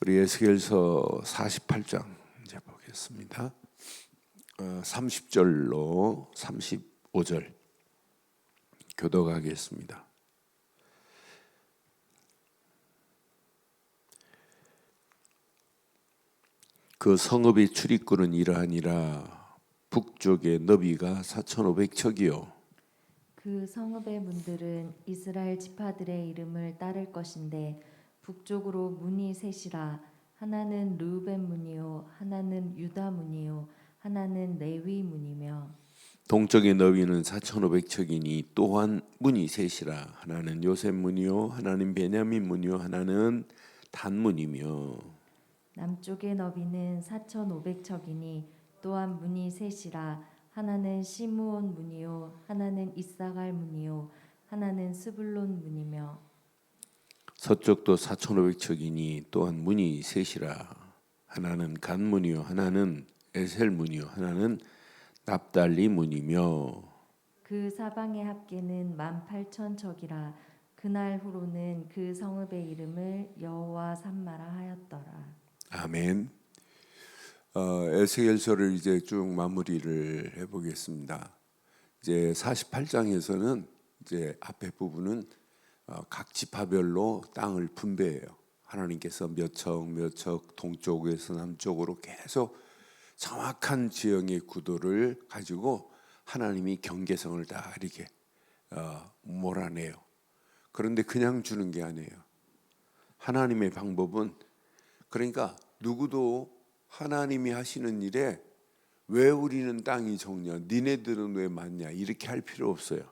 우리 에스겔서 48장 이제 보겠습니다. 30절로 35절 교독하겠습니다. 그 성읍의 출입구는 이러하니라. 북쪽의 너비가 4,500척이요 그 성읍의 문들은 이스라엘 지파들의 이름을 따를 것인데 북쪽으로 문이 셋이라. 하나는 르우벤 문이요 하나는 유다 문이요 하나는 레위 문이며 동쪽의 너비는 4,500척이니 또한 문이 셋이라. 하나는 요셉 문이요 하나는 베냐민 문이요 하나는 단 문이며 남쪽의 너비는 4,500척이니 또한 문이 셋이라. 하나는 시므온 문이요 하나는 이사갈 문이요 하나는 스불론 문이며 서쪽도 4,500척이니 또한 문이 셋이라. 하나는 간 문이요 하나는 에셀 문이요 하나는 납달리 문이며 그 사방의 합계는 18,000척이라. 그날 후로는 그 성읍의 이름을 여호와 삼마라 하였더라. 아멘. 에스겔서를 이제 쭉 마무리를 해보겠습니다. 이제 48장에서는 이제 앞에 부분은 각 지파별로 땅을 분배해요. 하나님께서 몇 척 동쪽에서 남쪽으로 계속 정확한 지형의 구도를 가지고 하나님이 경계성을 다 이렇게 몰아내요. 그런데 그냥 주는 게 아니에요. 하나님의 방법은 그러니까 누구도 하나님이 하시는 일에 왜 우리는 땅이 적냐, 니네들은 왜 많냐 이렇게 할 필요 없어요.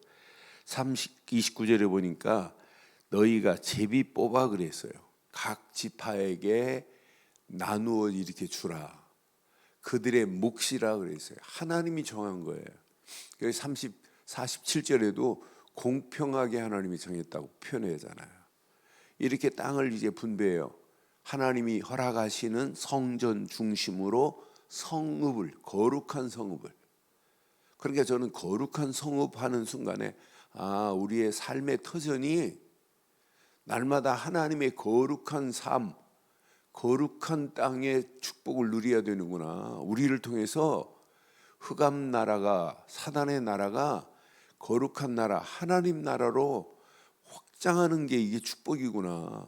29절에 보니까 너희가 제비 뽑아 그랬어요. 각 지파에게 나누어 이렇게 주라. 그들의 몫이라 그랬어요. 하나님이 정한 거예요. 그래서 47절에도 공평하게 하나님이 정했다고 표현하잖아요. 이렇게 땅을 이제 분배해요. 하나님이 허락하시는 성전 중심으로 성읍을, 거룩한 성읍을. 그러니까 저는 거룩한 성읍 하는 순간에 우리의 삶의 터전이 날마다 하나님의 거룩한 삶, 거룩한 땅의 축복을 누려야 되는구나. 우리를 통해서 흑암 나라가, 사단의 나라가 거룩한 나라, 하나님 나라로 확장하는 게 이게 축복이구나.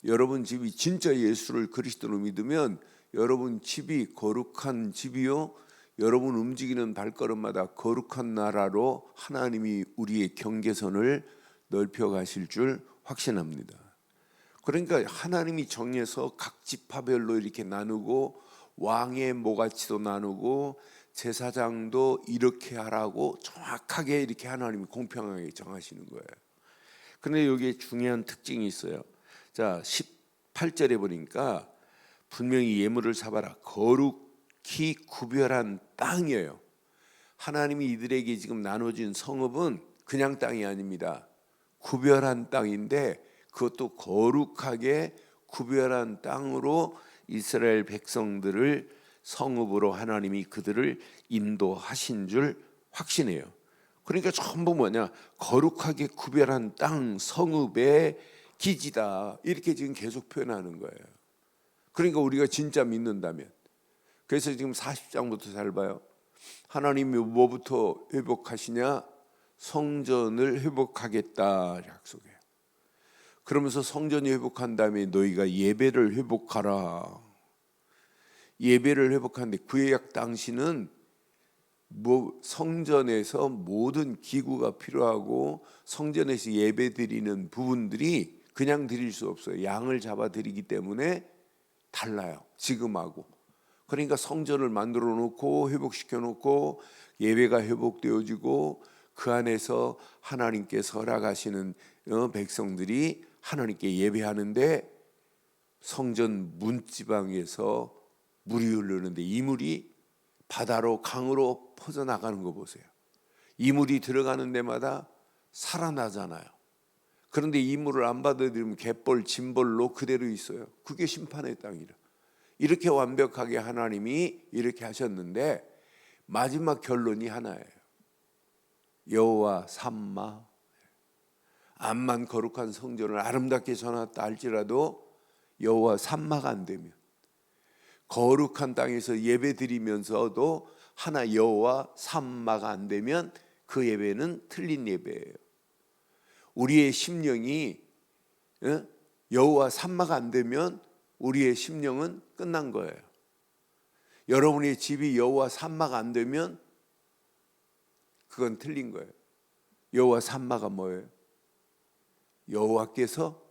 여러분 집이 진짜 예수를 그리스도로 믿으면 여러분 집이 거룩한 집이요, 여러분 움직이는 발걸음마다 거룩한 나라로 하나님이 우리의 경계선을 넓혀 가실 줄 확신합니다. 그러니까 하나님이 정해서 각 지파별로 이렇게 나누고 왕의 모가치도 나누고 제사장도 이렇게 하라고 정확하게 이렇게 하나님이 공평하게 정하시는 거예요. 그런데 여기에 중요한 특징이 있어요. 자, 18절에 보니까 분명히 예물을 삼아라. 거룩히 구별한 땅이에요. 하나님이 이들에게 지금 나눠진 성읍은 그냥 땅이 아닙니다. 구별한 땅인데 그것도 거룩하게 구별한 땅으로 이스라엘 백성들을 성읍으로 하나님이 그들을 인도하신 줄 확신해요. 그러니까 전부 뭐냐, 거룩하게 구별한 땅, 성읍의 기지다, 이렇게 지금 계속 표현하는 거예요. 그러니까 우리가 진짜 믿는다면, 그래서 지금 40장부터 잘 봐요. 하나님이 뭐부터 회복하시냐? 성전을 회복하겠다 약속해요. 그러면서 성전이 회복한 다음에 너희가 예배를 회복하라. 예배를 회복하는데 구약 당시는 성전에서 모든 기구가 필요하고 성전에서 예배 드리는 부분들이 그냥 드릴 수 없어요. 양을 잡아 드리기 때문에 달라요, 지금하고. 그러니까 성전을 만들어 놓고 회복시켜 놓고 예배가 회복되어지고 그 안에서 하나님께서 허락하시는 백성들이 하나님께 예배하는데 성전 문지방에서 물이 흐르는데 이 물이 바다로 강으로 퍼져나가는 거 보세요. 이 물이 들어가는 데마다 살아나잖아요. 그런데 이 물을 안 받아들이면 갯벌, 진벌로 그대로 있어요. 그게 심판의 땅이라. 이렇게 완벽하게 하나님이 이렇게 하셨는데 마지막 결론이 하나예요. 여호와 삼마. 암만 거룩한 성전을 아름답게 전했다 할지라도 여호와 삼마가 안 되면, 거룩한 땅에서 예배 드리면서도 하나 여호와 삼마가 안 되면 그 예배는 틀린 예배예요. 우리의 심령이 여호와 삼마가 안 되면 우리의 심령은 끝난 거예요. 여러분의 집이 여호와 삼마가 안 되면 그건 틀린 거예요. 여호와 삼마가 뭐예요? 여호와께서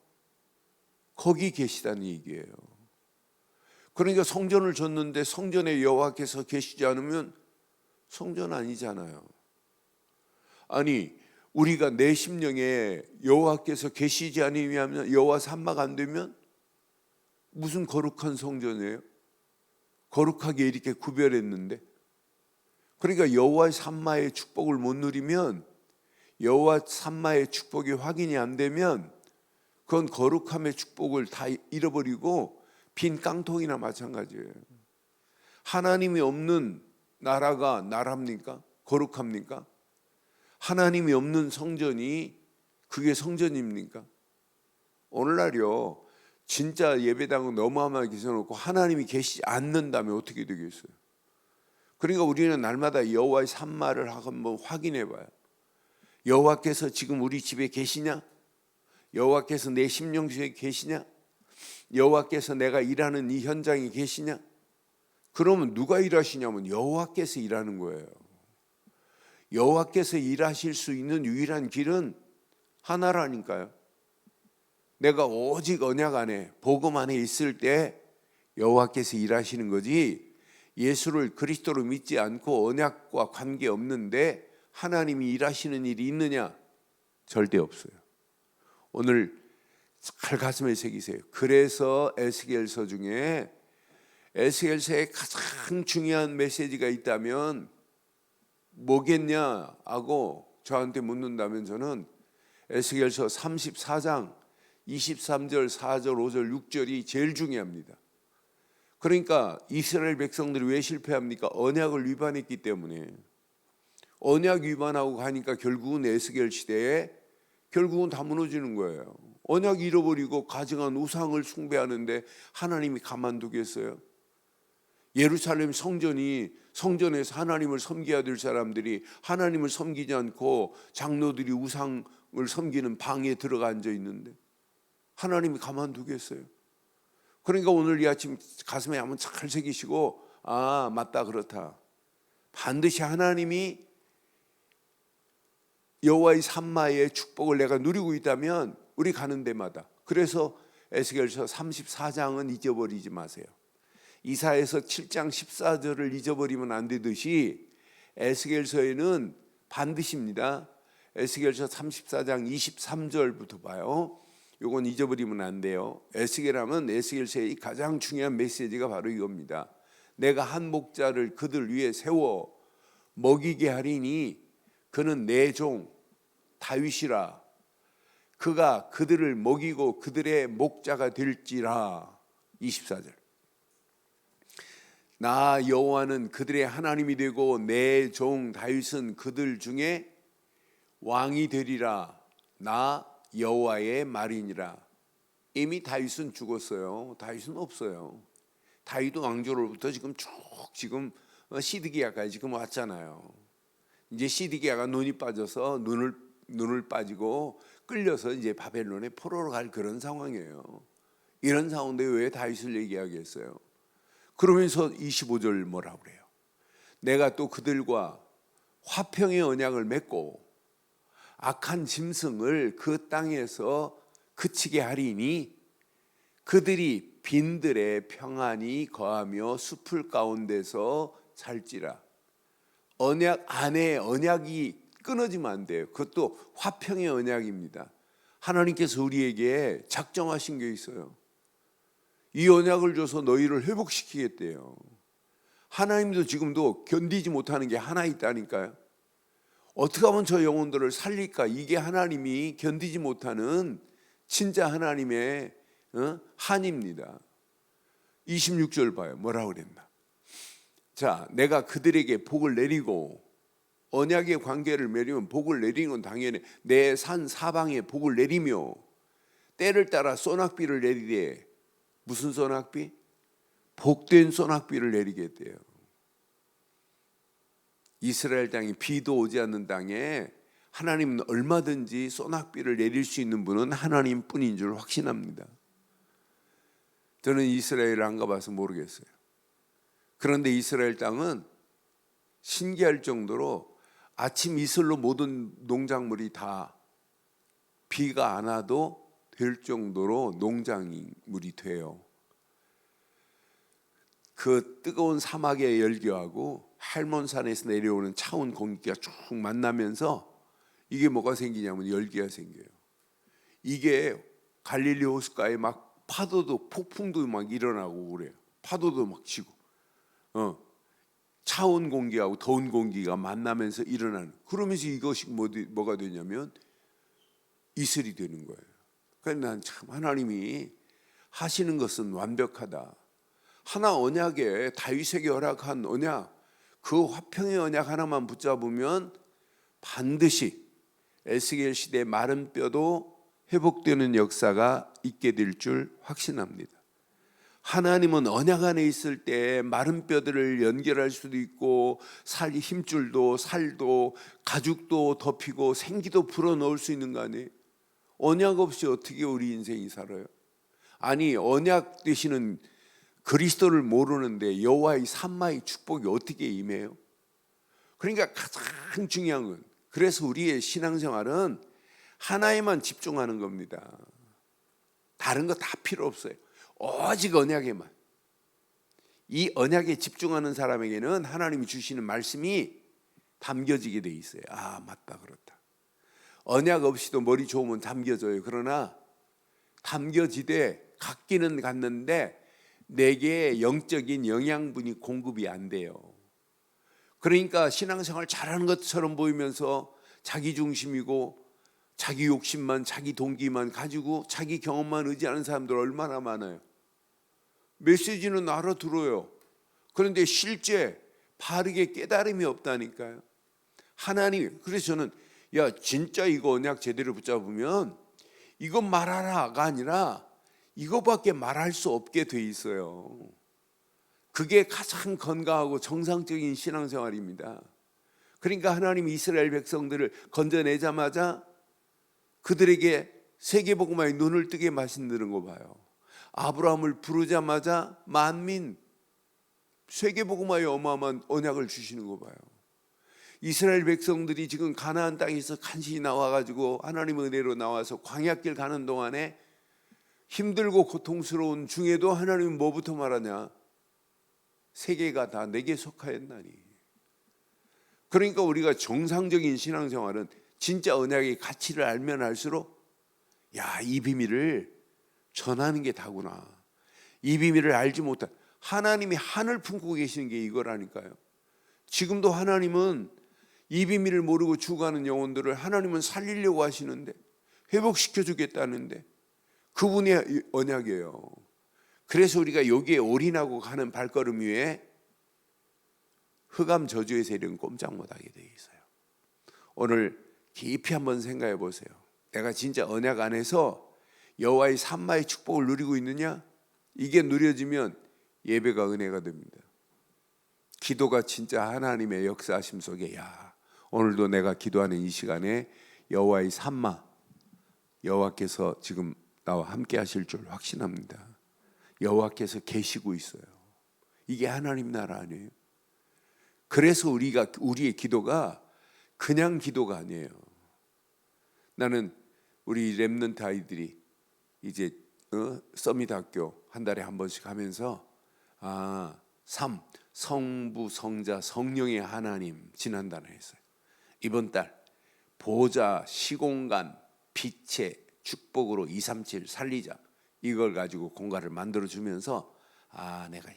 거기 계시다는 얘기예요. 그러니까 성전을 줬는데 성전에 여호와께서 계시지 않으면 성전 아니잖아요. 아니, 우리가 내 심령에 여호와께서 계시지 않으면, 여호와 삼마가 안 되면 무슨 거룩한 성전이에요? 거룩하게 이렇게 구별했는데. 그러니까 여호와의 삼마의 축복을 못 누리면, 여호와 삼마의 축복이 확인이 안 되면 그건 거룩함의 축복을 다 잃어버리고 빈 깡통이나 마찬가지예요. 하나님이 없는 나라가 나라입니까? 거룩합니까? 하나님이 없는 성전이 그게 성전입니까? 오늘날요, 진짜 예배당은 너무하게 세워놓고 하나님이 계시지 않는다면 어떻게 되겠어요? 그러니까 우리는 날마다 여호와의 삼마를 한번 확인해 봐요. 여호와께서 지금 우리 집에 계시냐? 여호와께서 내 심령 중에 계시냐? 여호와께서 내가 일하는 이 현장에 계시냐? 그러면 누가 일하시냐면 여호와께서 일하는 거예요. 여호와께서 일하실 수 있는 유일한 길은 하나라니까요. 내가 오직 언약 안에, 복음 안에 있을 때 여호와께서 일하시는 거지, 예수를 그리스도로 믿지 않고 언약과 관계없는데 하나님이 일하시는 일이 있느냐? 절대 없어요. 오늘 잘 가슴에 새기세요. 그래서 에스겔서 중에, 에스겔서에 가장 중요한 메시지가 있다면 뭐겠냐 하고 저한테 묻는다면 저는 에스겔서 34장 23절, 4절, 5절, 6절이 제일 중요합니다. 그러니까 이스라엘 백성들이 왜 실패합니까? 언약을 위반했기 때문에. 언약 위반하고 가니까 결국은 에스겔 시대에 결국은 다 무너지는 거예요. 언약 잃어버리고 가증한 우상을 숭배하는데 하나님이 가만두겠어요? 예루살렘 성전에서 하나님을 섬겨야 될 사람들이 하나님을 섬기지 않고 장로들이 우상을 섬기는 방에 들어가 앉아 있는데 하나님이 가만두겠어요? 그러니까 오늘 이 아침 가슴에 한번 잘 새기시고, 아, 맞다, 그렇다. 반드시 하나님이 여호와의 삼마의 축복을 내가 누리고 있다면 우리 가는 데마다. 그래서 에스겔서 34장은 잊어버리지 마세요. 이사야서 7장 14절을 잊어버리면 안 되듯이 에스겔서에는 반드시입니다. 에스겔서 34장 23절부터 봐요. 이건 잊어버리면 안 돼요. 에스겔하면 에스겔서의 가장 중요한 메시지가 바로 이겁니다. 내가 한 목자를 그들 위에 세워 먹이게 하리니 그는 내 종 다윗이라. 그가 그들을 먹이고 그들의 목자가 될지라. 24절. 나 여호와는 그들의 하나님이 되고 내 종 다윗은 그들 중에 왕이 되리라. 나 여호와의 말이니라. 이미 다윗은 죽었어요. 다윗은 없어요. 다윗 왕조로부터 지금 시드기야까지 지금 왔잖아요. 이제 시드기야가 눈이 빠져서 눈을 빠지고 끌려서 이제 바벨론에 포로로 갈 그런 상황이에요. 이런 상황인데 왜 다윗을 얘기하겠어요? 그러면서 25절 뭐라고 그래요? 내가 또 그들과 화평의 언약을 맺고 악한 짐승을 그 땅에서 그치게 하리니 그들이 빈들에 평안히 거하며 숲을 가운데서 살지라. 언약 안에 언약이 끊어지면 안 돼요. 그것도 화평의 언약입니다. 하나님께서 우리에게 작정하신 게 있어요. 이 언약을 줘서 너희를 회복시키겠대요. 하나님도 지금도 견디지 못하는 게 하나 있다니까요. 어떻게 하면 저 영혼들을 살릴까? 이게 하나님이 견디지 못하는 진짜 하나님의 한입니다. 26절 봐요. 뭐라고 그랬나? 자, 내가 그들에게 복을 내리고, 언약의 관계를 맺으면 복을 내리는 건 당연히 내 산 사방에 복을 내리며 때를 따라 소낙비를 내리되 무슨 소낙비? 복된 소낙비를 내리겠대요. 이스라엘 땅이 비도 오지 않는 땅에 하나님은 얼마든지 소낙비를 내릴 수 있는 분은 하나님뿐인 줄 확신합니다. 저는 이스라엘을 안 가봐서 모르겠어요. 그런데 이스라엘 땅은 신기할 정도로 아침 이슬로 모든 농작물이 다 비가 안 와도 될 정도로 농작물이 돼요. 그 뜨거운 사막의 열기하고 할몬산에서 내려오는 차운 공기가 쭉 만나면서 이게 뭐가 생기냐면 열기가 생겨요. 이게 갈릴리 호숫가에 막 파도도 폭풍도 막 일어나고 그래요. 파도도 막 치고 차운 공기하고 더운 공기가 만나면서 일어나는, 그러면서 이것이 뭐가 되냐면 이슬이 되는 거예요. 그러니까 난 참 하나님이 하시는 것은 완벽하다. 하나 언약에 다윗에게 허락한 언약, 그 화평의 언약 하나만 붙잡으면 반드시 에스겔 시대 마른 뼈도 회복되는 역사가 있게 될 줄 확신합니다. 하나님은 언약 안에 있을 때 마른 뼈들을 연결할 수도 있고 힘줄도 살도 가죽도 덮이고 생기도 불어넣을 수 있는 거 아니에요? 언약 없이 어떻게 우리 인생이 살아요? 아니, 언약 되시는 그리스도를 모르는데 여호와의 산마의 축복이 어떻게 임해요? 그러니까 가장 중요한 건, 그래서 우리의 신앙생활은 하나에만 집중하는 겁니다. 다른 거 다 필요 없어요. 오직 언약에만. 이 언약에 집중하는 사람에게는 하나님이 주시는 말씀이 담겨지게 돼 있어요. 아, 맞다, 그렇다. 언약 없이도 머리 좋으면 담겨져요. 그러나 담겨지되 갖기는 갔는데 내게 영적인 영양분이 공급이 안 돼요. 그러니까 신앙생활 잘하는 것처럼 보이면서 자기 중심이고 자기 욕심만, 자기 동기만 가지고 자기 경험만 의지하는 사람들 얼마나 많아요. 메시지는 알아들어요. 그런데 실제 바르게 깨달음이 없다니까요. 하나님, 그래서 저는 진짜 이거 언약 제대로 붙잡으면 이거 말하라가 아니라 이거밖에 말할 수 없게 돼 있어요. 그게 가장 건강하고 정상적인 신앙생활입니다. 그러니까 하나님이 이스라엘 백성들을 건져내자마자 그들에게 세계복음화의 눈을 뜨게 말씀드린 거 봐요. 아브라함을 부르자마자 만민 세계복음화의 어마어마한 언약을 주시는 거 봐요. 이스라엘 백성들이 지금 가나안 땅에서 간신히 나와가지고 하나님의 은혜로 나와서 광야길 가는 동안에 힘들고 고통스러운 중에도 하나님은 뭐부터 말하냐? 세계가 다 내게 속하였나니. 그러니까 우리가 정상적인 신앙생활은 진짜 언약의 가치를 알면 알수록 이 비밀을 전하는 게 다구나. 이 비밀을 알지 못한, 하나님이 한을 품고 계시는 게 이거라니까요. 지금도 하나님은 이 비밀을 모르고 죽어가는 영혼들을 하나님은 살리려고 하시는데, 회복시켜 주겠다는데, 그분의 언약이에요. 그래서 우리가 여기에 올인하고 가는 발걸음 위에 흑암 저주의 세력은 꼼짝 못하게 돼 있어요. 오늘 깊이 한번 생각해 보세요. 내가 진짜 언약 안에서 여호와의 산마의 축복을 누리고 있느냐? 이게 누려지면 예배가 은혜가 됩니다. 기도가 진짜 하나님의 역사하심 속에, 오늘도 내가 기도하는 이 시간에 여호와의 산마, 여호와께서 지금 나와 함께 하실 줄 확신합니다. 여호와께서 계시고 있어요. 이게 하나님 나라 아니에요? 그래서 우리의 기도가 그냥 기도가 아니에요. 나는 우리 렘넌트 아이들이 이제 서밋 학교 한 달에 한 번씩 하면서 성부, 성자, 성령의 하나님 지난달에 했어요. 이번 달 보좌, 시공간, 빛의 축복으로 237 살리자, 이걸 가지고 공간을 만들어 주면서 내가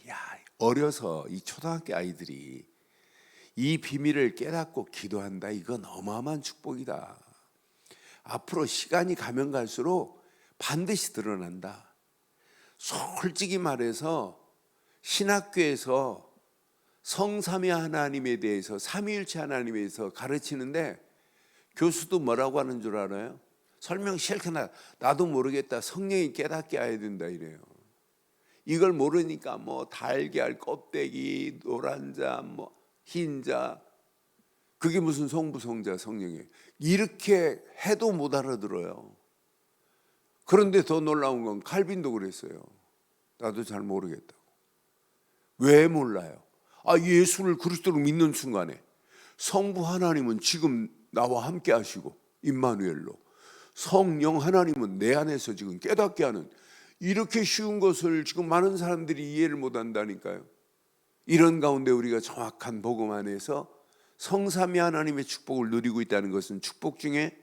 어려서 이 초등학교 아이들이 이 비밀을 깨닫고 기도한다. 이건 어마어마한 축복이다. 앞으로 시간이 가면 갈수록 반드시 드러난다. 솔직히 말해서 신학교에서 성삼위 하나님에 대해서, 삼위일체 하나님에 대해서 가르치는데 교수도 뭐라고 하는 줄 알아요? 설명 싫게 나도 모르겠다. 성령이 깨닫게 해야 된다 이래요. 이걸 모르니까 뭐 달걀 껍데기, 노란자, 뭐 흰자, 그게 무슨 성부, 성자, 성령이에요. 이렇게 해도 못 알아들어요. 그런데 더 놀라운 건 칼빈도 그랬어요. 나도 잘 모르겠다고. 왜 몰라요? 예수를 그리스도로 믿는 순간에 성부 하나님은 지금 나와 함께 하시고 임마누엘로, 성령 하나님은 내 안에서 지금 깨닫게 하는, 이렇게 쉬운 것을 지금 많은 사람들이 이해를 못 한다니까요. 이런 가운데 우리가 정확한 복음 안에서 성삼위 하나님의 축복을 누리고 있다는 것은 축복 중에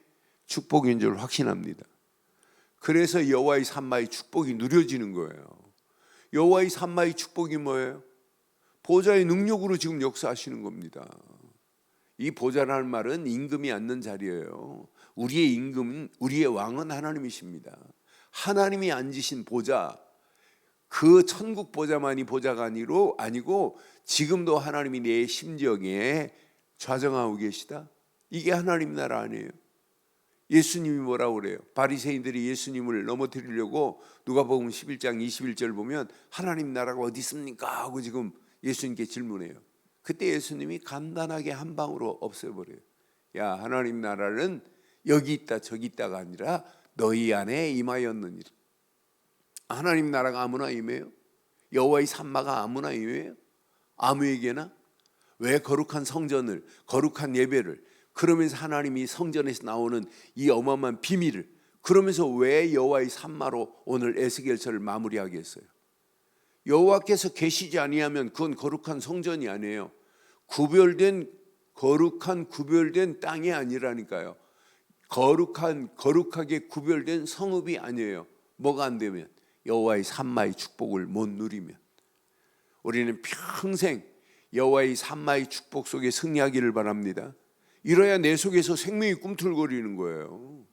축복인 줄 확신합니다. 그래서 여호와의 산마의 축복이 누려지는 거예요. 여호와의 산마의 축복이 뭐예요? 보좌의 능력으로 지금 역사하시는 겁니다. 이 보좌라는 말은 임금이 앉는 자리예요. 우리의 임금은, 우리의 왕은 하나님이십니다. 하나님이 앉으신 보좌, 그 천국 보좌만이 보좌가 아니고 지금도 하나님이 내 심정에 좌정하고 계시다. 이게 하나님 나라 아니에요. 예수님이 뭐라고 그래요? 바리새인들이 예수님을 넘어뜨리려고 누가복음 11장 21절 보면 하나님 나라가 어디 있습니까? 하고 지금 예수님께 질문해요. 그때 예수님이 간단하게 한 방으로 없애버려요. 야, 하나님 나라는 여기 있다 저기 있다가 아니라 너희 안에 임하였느니라. 하나님 나라가 아무나 임해요? 여호와의 산마가 아무나 임해요? 아무에게나? 왜 거룩한 성전을, 거룩한 예배를, 그러면서 하나님이 성전에서 나오는 이 어마어마한 비밀을, 그러면서 왜 여호와의 산마로 오늘 에스겔서를 마무리하겠어요? 여호와께서 계시지 아니하면 그건 거룩한 성전이 아니에요. 거룩한 구별된 땅이 아니라니까요. 거룩하게 구별된 성읍이 아니에요. 뭐가 안 되면? 여호와의 산마의 축복을 못 누리면. 우리는 평생 여호와의 산마의 축복 속에 승리하기를 바랍니다. 이래야 내 속에서 생명이 꿈틀거리는 거예요.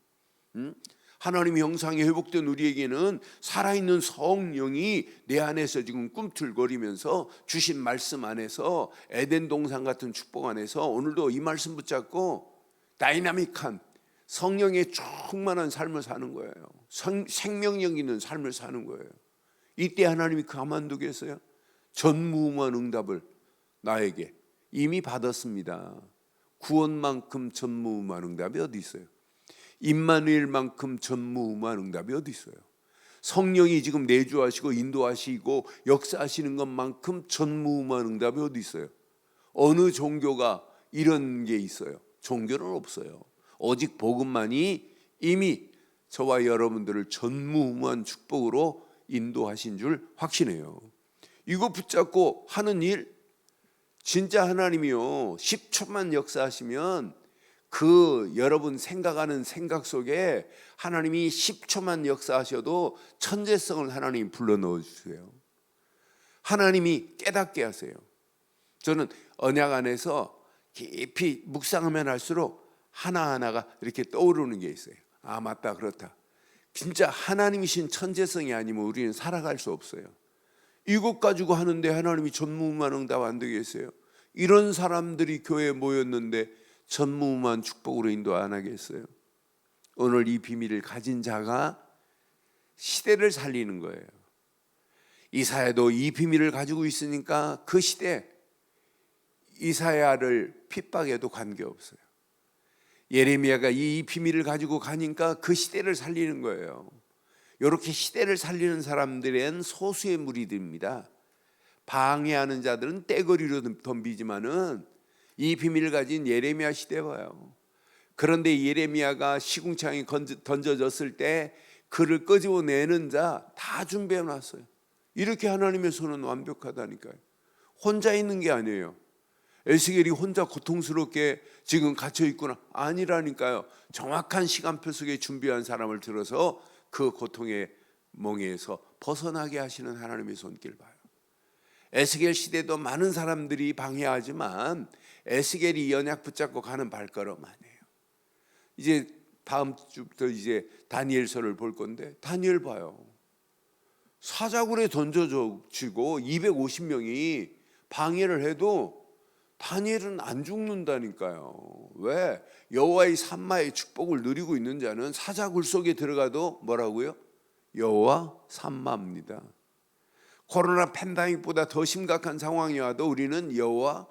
하나님의 형상이 회복된 우리에게는 살아있는 성령이 내 안에서 지금 꿈틀거리면서 주신 말씀 안에서, 에덴 동산 같은 축복 안에서 오늘도 이 말씀 붙잡고 다이나믹한 성령의 충만한 삶을 사는 거예요. 생명력 있는 삶을 사는 거예요. 이때 하나님이 가만두겠어요? 전무후무한 응답을 나에게 이미 받았습니다. 구원만큼 전무후무한 응답이 어디 있어요? 임마누엘만큼 전무후무한 응답이 어디 있어요? 성령이 지금 내주하시고 인도하시고 역사하시는 것만큼 전무후무한 응답이 어디 있어요? 어느 종교가 이런 게 있어요? 종교는 없어요. 오직 복음만이 이미 저와 여러분들을 전무후무한 축복으로 인도하신 줄 확신해요. 이거 붙잡고 하는 일, 진짜 하나님이요 10초만 역사하시면 그 여러분 생각하는 생각 속에 하나님이 10초만 역사하셔도 천재성을 하나님이 불러넣어 주세요. 하나님이 깨닫게 하세요. 저는 언약 안에서 깊이 묵상하면 할수록 하나하나가 이렇게 떠오르는 게 있어요. 아, 맞다, 그렇다. 진짜 하나님이신 천재성이 아니면 우리는 살아갈 수 없어요. 이것 가지고 하는데 하나님이 전무후무한 응답 안 되겠어요? 이런 사람들이 교회에 모였는데 전무후무한 축복으로 인도 안 하겠어요? 오늘 이 비밀을 가진 자가 시대를 살리는 거예요. 이사야도 이 비밀을 가지고 있으니까 그 시대, 이사야를 핍박해도 관계없어요. 예레미야가 이 비밀을 가지고 가니까 그 시대를 살리는 거예요. 이렇게 시대를 살리는 사람들은 소수의 무리들입니다. 방해하는 자들은 떼거리로 덤비지만은 이 비밀을 가진 예레미야 시대 봐요. 그런데 예레미야가 시궁창에 던져졌을 때 그를 끄집어내는 자 다 준비해 놨어요. 이렇게 하나님의 손은 완벽하다니까요. 혼자 있는 게 아니에요. 에스겔이 혼자 고통스럽게 지금 갇혀 있구나, 아니라니까요. 정확한 시간표 속에 준비한 사람을 들어서 그 고통의 멍에에서 벗어나게 하시는 하나님의 손길 봐요. 에스겔 시대도 많은 사람들이 방해하지만 에스겔이 연약 붙잡고 가는 발걸음 아니에요. 이제 다음 주부터 이제 다니엘서를 볼 건데, 다니엘 봐요. 사자굴에 던져지고 250명이 방해를 해도 다니엘은 안 죽는다니까요. 왜? 여호와의 산마의 축복을 누리고 있는 자는 사자굴 속에 들어가도 뭐라고요? 여호와 산마입니다. 코로나 팬데믹보다 더 심각한 상황이 와도 우리는 여호와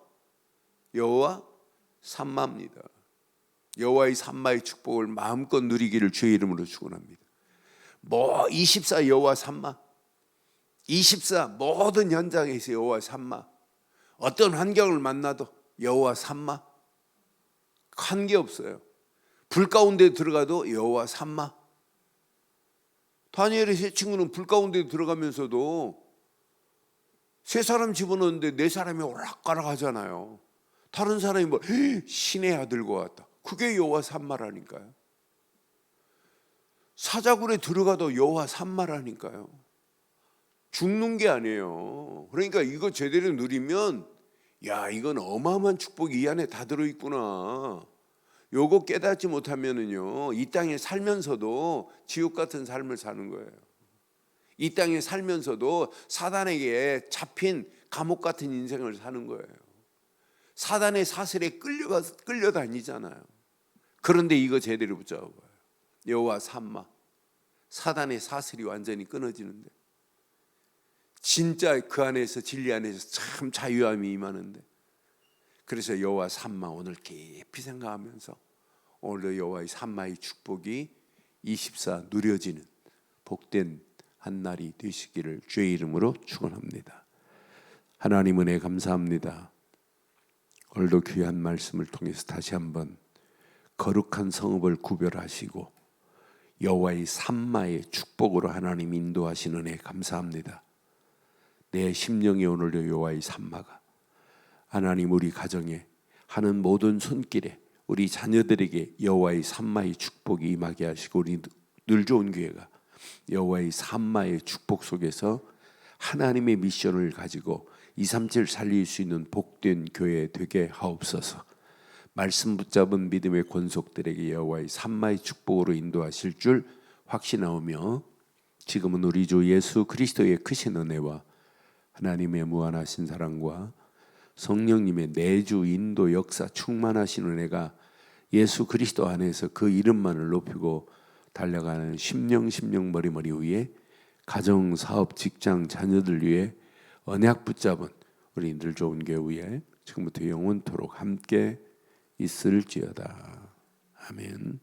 삼마입니다. 여호와의 삼마의 축복을 마음껏 누리기를 주의 이름으로 축원합니다. 24 여호와 삼마, 24 모든 현장에서 여호와 삼마, 어떤 환경을 만나도 여호와 삼마, 관계 없어요. 불 가운데 들어가도 여호와 삼마. 다니엘의 세 친구는 불 가운데 들어가면서도 세 사람 집어넣는데 네 사람이 오락가락 하잖아요. 다른 사람이 뭐 신의 아들과 같다. 그게 여호와 삼마라니까요. 사자굴에 들어가도 여호와 삼마라니까요. 죽는 게 아니에요. 그러니까 이거 제대로 누리면 야, 이건 어마어마한 축복이 이 안에 다 들어있구나. 요거 깨닫지 못하면은요, 이 땅에 살면서도 지옥 같은 삶을 사는 거예요. 이 땅에 살면서도 사단에게 잡힌 감옥 같은 인생을 사는 거예요. 사단의 사슬에 끌려다니잖아요. 그런데 이거 제대로 붙잡아봐요. 여호와 삼마, 사단의 사슬이 완전히 끊어지는데, 진짜 그 안에서, 진리 안에서 참 자유함이 임하는데, 그래서 여호와 삼마 오늘 깊이 생각하면서 오늘도 여호와의 삼마의 축복이 24 누려지는 복된 한 날이 되시기를 주의 이름으로 축원합니다. 하나님 은혜 감사합니다. 오늘도 귀한 말씀을 통해서 다시 한번 거룩한 성읍을 구별하시고 여호와의 삼마의 축복으로 하나님 인도하시는 은혜 감사합니다. 내 심령이 오늘도 여호와의 삼마가 하나님 우리 가정에 하는 모든 손길에 우리 자녀들에게 여호와의 삼마의 축복이 임하게 하시고 우리 늘 좋은 교회가 여호와의 삼마의 축복 속에서 하나님의 미션을 가지고 237 살릴 수 있는 복된 교회 되게 하옵소서. 말씀 붙잡은 믿음의 권속들에게 여호와의 삼마의 축복으로 인도하실 줄 확신하오며 지금은 우리 주 예수 그리스도의 크신 은혜와 하나님의 무한하신 사랑과 성령님의 내주 인도 역사 충만하신 은혜가 예수 그리스도 안에서 그 이름만을 높이고 달려가는 심령 머리머리 위에 가정, 사업, 직장, 자녀들 위해 언약 붙잡은 우리 늘 좋은 교회 지금부터 영원토록 함께 있을지어다. 아멘.